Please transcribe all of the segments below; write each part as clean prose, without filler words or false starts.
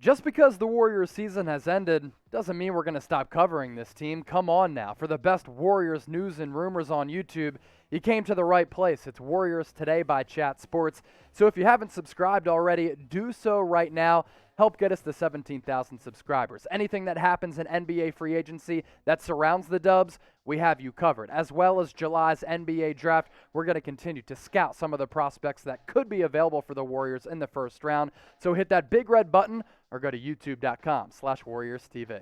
Just because the Warriors season has ended doesn't mean we're going to stop covering this team. Come on now. For the best Warriors news and rumors on YouTube, you came to the right place. It's Warriors Today by Chat Sports. So if you haven't subscribed already, do so right now. Help get us to 17,000 subscribers. Anything that happens in NBA free agency that surrounds the Dubs, we have you covered. As well as July's NBA draft, we're going to continue to scout some of the prospects that could be available for the Warriors in the first round. So hit that big red button or go to youtube.com/WarriorsTV.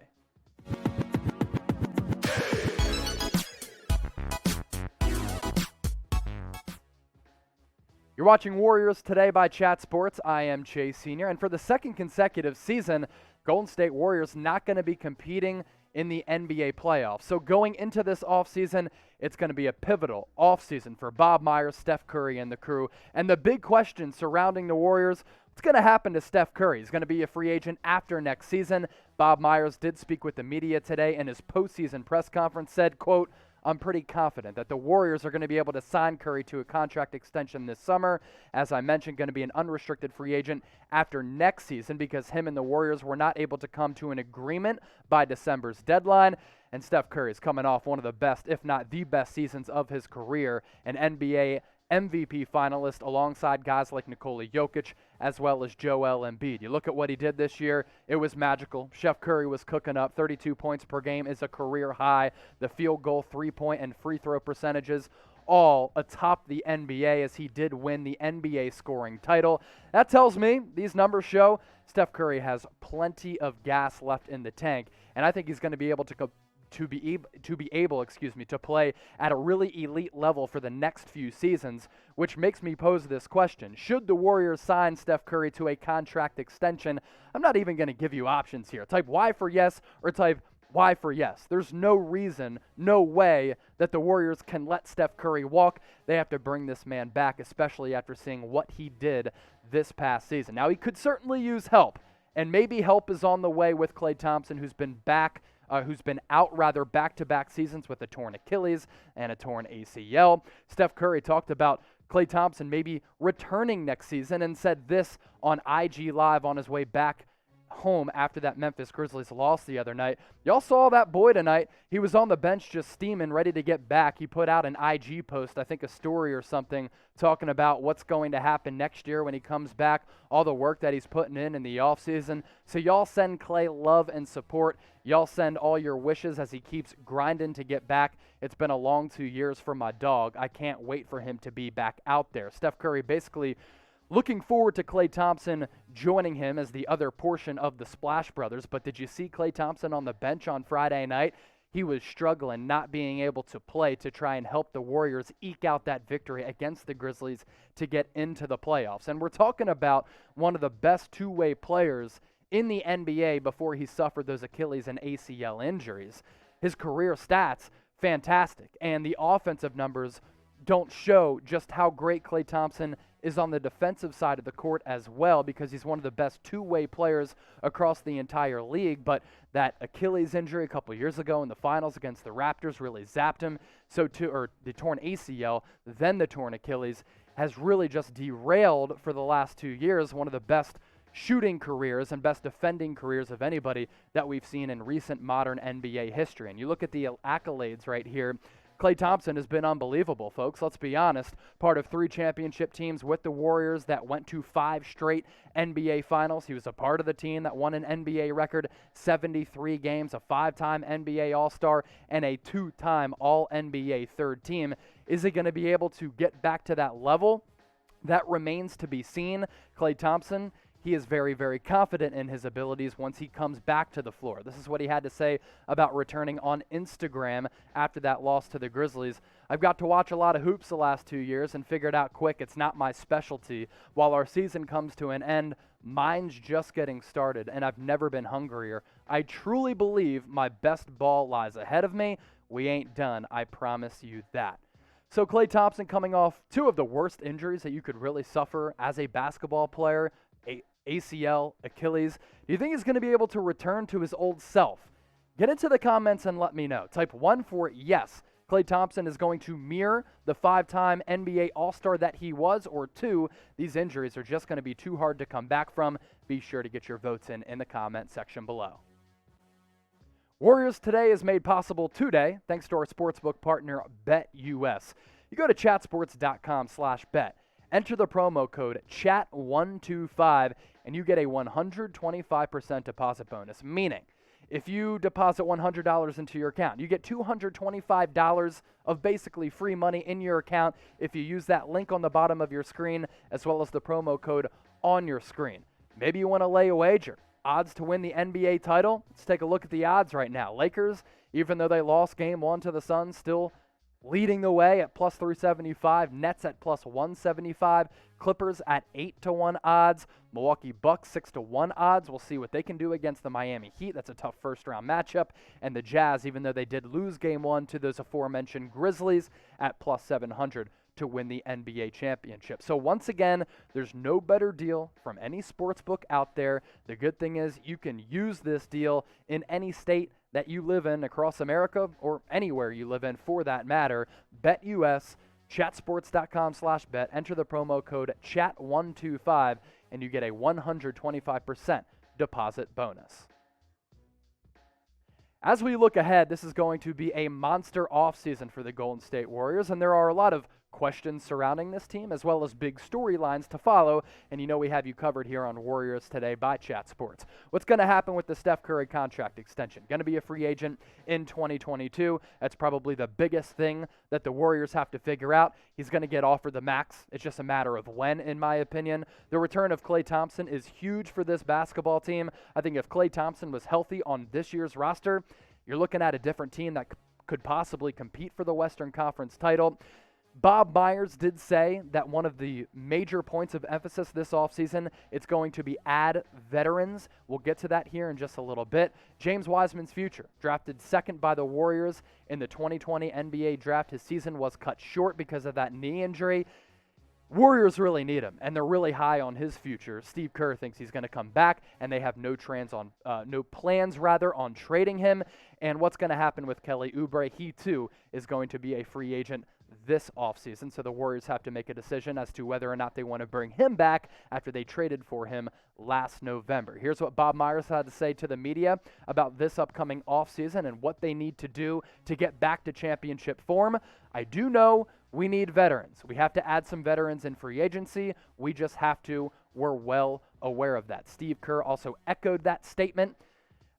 You're watching Warriors Today by Chat Sports. I am Chase Sr. And for the second consecutive season, Golden State Warriors not going to be competing in the NBA playoffs. So going into this offseason, it's going to be a pivotal offseason for Bob Myers, Steph Curry, and the crew. And the big question surrounding the Warriors, what's going to happen to Steph Curry? He's going to be a free agent after next season. Bob Myers did speak with the media today in his postseason press conference, said, quote, "I'm pretty confident that the Warriors are going to be able to sign Curry to a contract extension this summer. As I mentioned, going to be an unrestricted free agent after next season because him and the Warriors were not able to come to an agreement by December's deadline. And Steph Curry is coming off one of the best, if not the best seasons of his career, an NBA MVP finalist alongside guys like Nikola Jokic as well as Joel Embiid. You look at what he did this year, it was magical. Steph Curry was cooking up. 32 points per game is a career high. The field goal, three-point, and free throw percentages all atop the NBA as he did win the NBA scoring title. That tells me, these numbers show, Steph Curry has plenty of gas left in the tank, and I think he's going to be able to to play at a really elite level for the next few seasons, which makes me pose this question. Should the Warriors sign Steph Curry to a contract extension? I'm not even going to give you options here. Type Y for yes or type Y for yes. There's no reason, no way that the Warriors can let Steph Curry walk. They have to bring this man back, especially after seeing what he did this past season. Now, he could certainly use help, and maybe help is on the way with Klay Thompson, who's been out back-to-back seasons with a torn Achilles and a torn ACL. Steph Curry talked about Klay Thompson maybe returning next season and said this on IG Live on his way back home after that Memphis Grizzlies loss the other night. Y'all saw that boy tonight. He was on the bench just steaming, ready to get back. He put out an IG post, I think a story or something, talking about what's going to happen next year when he comes back, all the work that he's putting in the offseason. So y'all send Klay love and support. Y'all send all your wishes as he keeps grinding to get back. It's been a long 2 years for my dog. I can't wait for him to be back out there. Steph Curry basically looking forward to Klay Thompson joining him as the other portion of the Splash Brothers. But did you see Klay Thompson on the bench on Friday night? He was struggling, not being able to play to try and help the Warriors eke out that victory against the Grizzlies to get into the playoffs. And we're talking about one of the best two-way players in the NBA before he suffered those Achilles and ACL injuries. His career stats, fantastic. And the offensive numbers don't show just how great Klay Thompson is on the defensive side of the court as well, because he's one of the best two-way players across the entire league. But that Achilles injury a couple years ago in the finals against the Raptors really zapped him. Or the torn ACL, then the torn Achilles, has really just derailed for the last 2 years one of the best shooting careers and best defending careers of anybody that we've seen in recent modern NBA history. And you look at the accolades right here. Klay Thompson has been unbelievable, folks. Let's be honest. Part of 3 championship teams with the Warriors that went to 5 straight NBA finals. He was a part of the team that won an NBA record 73 games, a 5-time NBA All-Star, and a 2-time All-NBA third team. Is he going to be able to get back to that level? That remains to be seen. Klay Thompson, he is very, very confident in his abilities once he comes back to the floor. This is what he had to say about returning on Instagram after that loss to the Grizzlies. I've got to watch a lot of hoops the last 2 years and figured out quick it's not my specialty. While our season comes to an end, mine's just getting started, and I've never been hungrier. I truly believe my best ball lies ahead of me. We ain't done, I promise you that. So Klay Thompson coming off 2 of the worst injuries that you could really suffer as a basketball player, ACL, Achilles. Do you think he's going to be able to return to his old self? Get into the comments and let me know. Type 1 for yes. Klay Thompson is going to mirror the 5-time NBA All-Star that he was, or 2, these injuries are just going to be too hard to come back from. Be sure to get your votes in the comment section below. Warriors Today is made possible today thanks to our sportsbook partner, BetUS. You go to chatsports.com/bet. Enter the promo code CHAT125, and you get a 125% deposit bonus, meaning if you deposit $100 into your account, you get $225 of basically free money in your account if you use that link on the bottom of your screen as well as the promo code on your screen. Maybe you want to lay a wager. Odds to win the NBA title? Let's take a look at the odds right now. Lakers, even though they lost game 1 to the Suns, still leading the way at plus 375. Nets at plus 175. Clippers at 8-1 odds. Milwaukee Bucks 6-1 odds. We'll see what they can do against the Miami Heat. That's a tough first-round matchup. And the Jazz, even though they did lose game 1 to those aforementioned Grizzlies, at plus 700 to win the NBA championship. So once again, there's no better deal from any sports book out there. The good thing is you can use this deal in any state that you live in across America or anywhere you live in for that matter. BetUS, chatsports.com/bet. Enter the promo code CHAT125 and you get a 125% deposit bonus. As we look ahead, this is going to be a monster offseason for the Golden State Warriors, and there are a lot of questions surrounding this team as well as big storylines to follow, and you know we have you covered here on Warriors Today by Chat Sports. What's going to happen with the Steph Curry contract extension? Going to be a free agent in 2022. That's probably the biggest thing that the Warriors have to figure out. He's going to get offered the max. It's just a matter of when, in my opinion. The return of Klay Thompson is huge for this basketball team. I think if Klay Thompson was healthy on this year's roster, you're looking at a different team that could possibly compete for the Western Conference title. Bob Myers did say that one of the major points of emphasis this offseason, it's going to be add veterans. We'll get to that here in just a little bit. James Wiseman's future, drafted second by the Warriors in the 2020 NBA draft. His season was cut short because of that knee injury. Warriors really need him, and they're really high on his future. Steve Kerr thinks he's going to come back, and they have no plans on trading him. And what's going to happen with Kelly Oubre? He, too, is going to be a free agent this offseason, so the Warriors have to make a decision as to whether or not they want to bring him back after they traded for him last November. Here's what Bob Myers had to say to the media about this upcoming offseason and what they need to do to get back to championship form. I do know we need veterans. We have to add some veterans in free agency. We just have to. We're well aware of that. Steve Kerr also echoed that statement.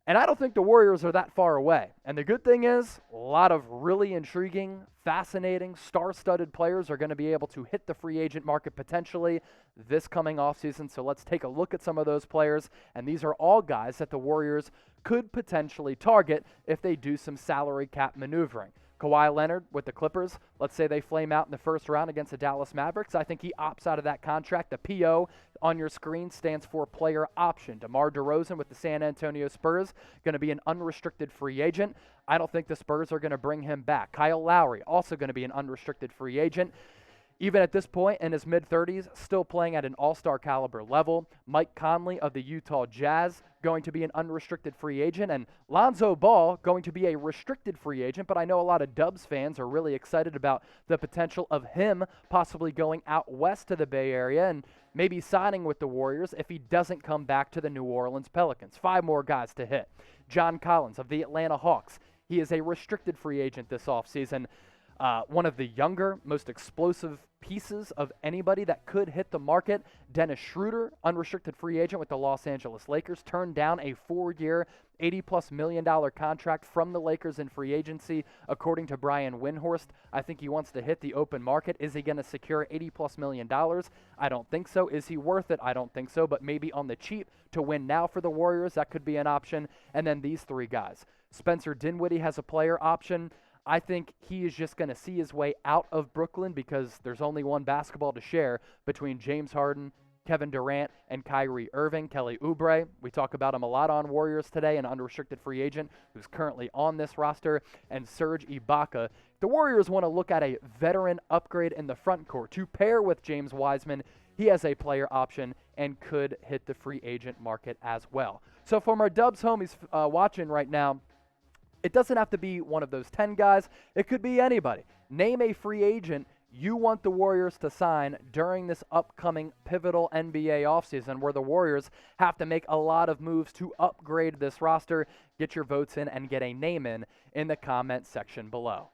And I don't think the Warriors are that far away. And the good thing is, a lot of really intriguing, fascinating, star-studded players are going to be able to hit the free agent market potentially this coming offseason. So let's take a look at some of those players. And these are all guys that the Warriors could potentially target if they do some salary cap maneuvering. Kawhi Leonard with the Clippers, let's say they flame out in the first round against the Dallas Mavericks. I think he opts out of that contract. The PO on your screen stands for player option. Demar Derozen with the San Antonio Spurs, going to be an unrestricted free agent. I don't think the Spurs are going to bring him back. Kyle Lowry, also going to be an unrestricted free agent. Even at this point in his mid-30s, still playing at an all-star caliber level. Mike Conley of the Utah Jazz going to be an unrestricted free agent. And Lonzo Ball going to be a restricted free agent. But I know a lot of Dubs fans are really excited about the potential of him possibly going out west to the Bay Area and maybe signing with the Warriors if he doesn't come back to the New Orleans Pelicans. 5 more guys to hit. John Collins of the Atlanta Hawks. He is a restricted free agent this offseason. One of the younger, most explosive pieces of anybody that could hit the market. Dennis Schroeder, unrestricted free agent with the Los Angeles Lakers, turned down a 4-year, $80+ million contract from the Lakers in free agency, according to Brian Windhorst. I think he wants to hit the open market. Is he going to secure $80+ million? I don't think so. Is he worth it? I don't think so, but maybe on the cheap to win now for the Warriors, that could be an option. And then these 3 guys. Spencer Dinwiddie has a player option. I think he is just going to see his way out of Brooklyn because there's only one basketball to share between James Harden, Kevin Durant, and Kyrie Irving. Kelly Oubre, we talk about him a lot on Warriors Today, an unrestricted free agent who's currently on this roster, and Serge Ibaka. The Warriors want to look at a veteran upgrade in the front court to pair with James Wiseman. He has a player option and could hit the free agent market as well. So from our Dubs homies watching right now, it doesn't have to be one of those 10 guys. It could be anybody. Name a free agent you want the Warriors to sign during this upcoming pivotal NBA offseason where the Warriors have to make a lot of moves to upgrade this roster. Get your votes in and get a name in the comment section below.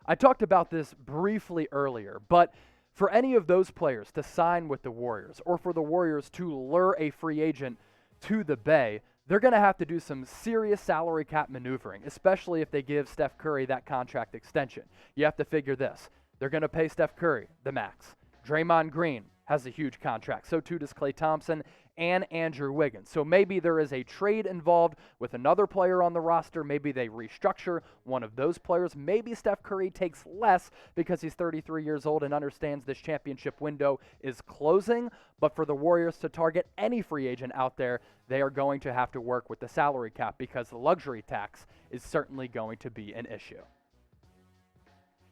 I talked about this briefly earlier, but for any of those players to sign with the Warriors or for the Warriors to lure a free agent to the Bay, they're going to have to do some serious salary cap maneuvering, especially if they give Steph Curry that contract extension. You have to figure this. They're going to pay Steph Curry the max. Draymond Green has a huge contract. So too does Klay Thompson and Andrew Wiggins. So maybe there is a trade involved with another player on the roster. Maybe they restructure one of those players. Maybe Steph Curry takes less because he's 33 years old and understands this championship window is closing. But for the Warriors to target any free agent out there, they are going to have to work with the salary cap because the luxury tax is certainly going to be an issue.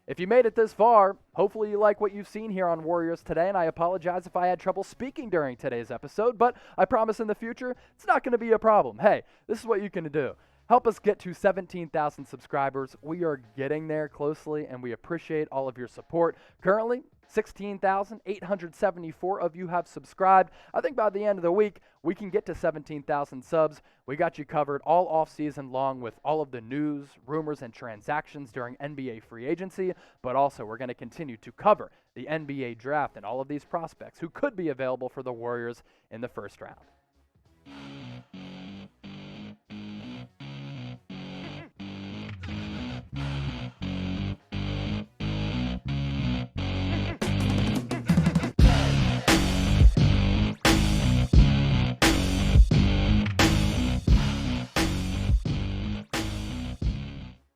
If you made it this far, hopefully you like what you've seen here on Warriors Today, and I apologize if I had trouble speaking during today's episode, but I promise in the future, it's not going to be a problem. Hey, this is what you can do. Help us get to 17,000 subscribers. We are getting there closely, and we appreciate all of your support. Currently, 16,874 of you have subscribed. I think by the end of the week, we can get to 17,000 subs. We got you covered all offseason long with all of the news, rumors, and transactions during NBA free agency, but also we're going to continue to cover the NBA draft and all of these prospects who could be available for the Warriors in the first round.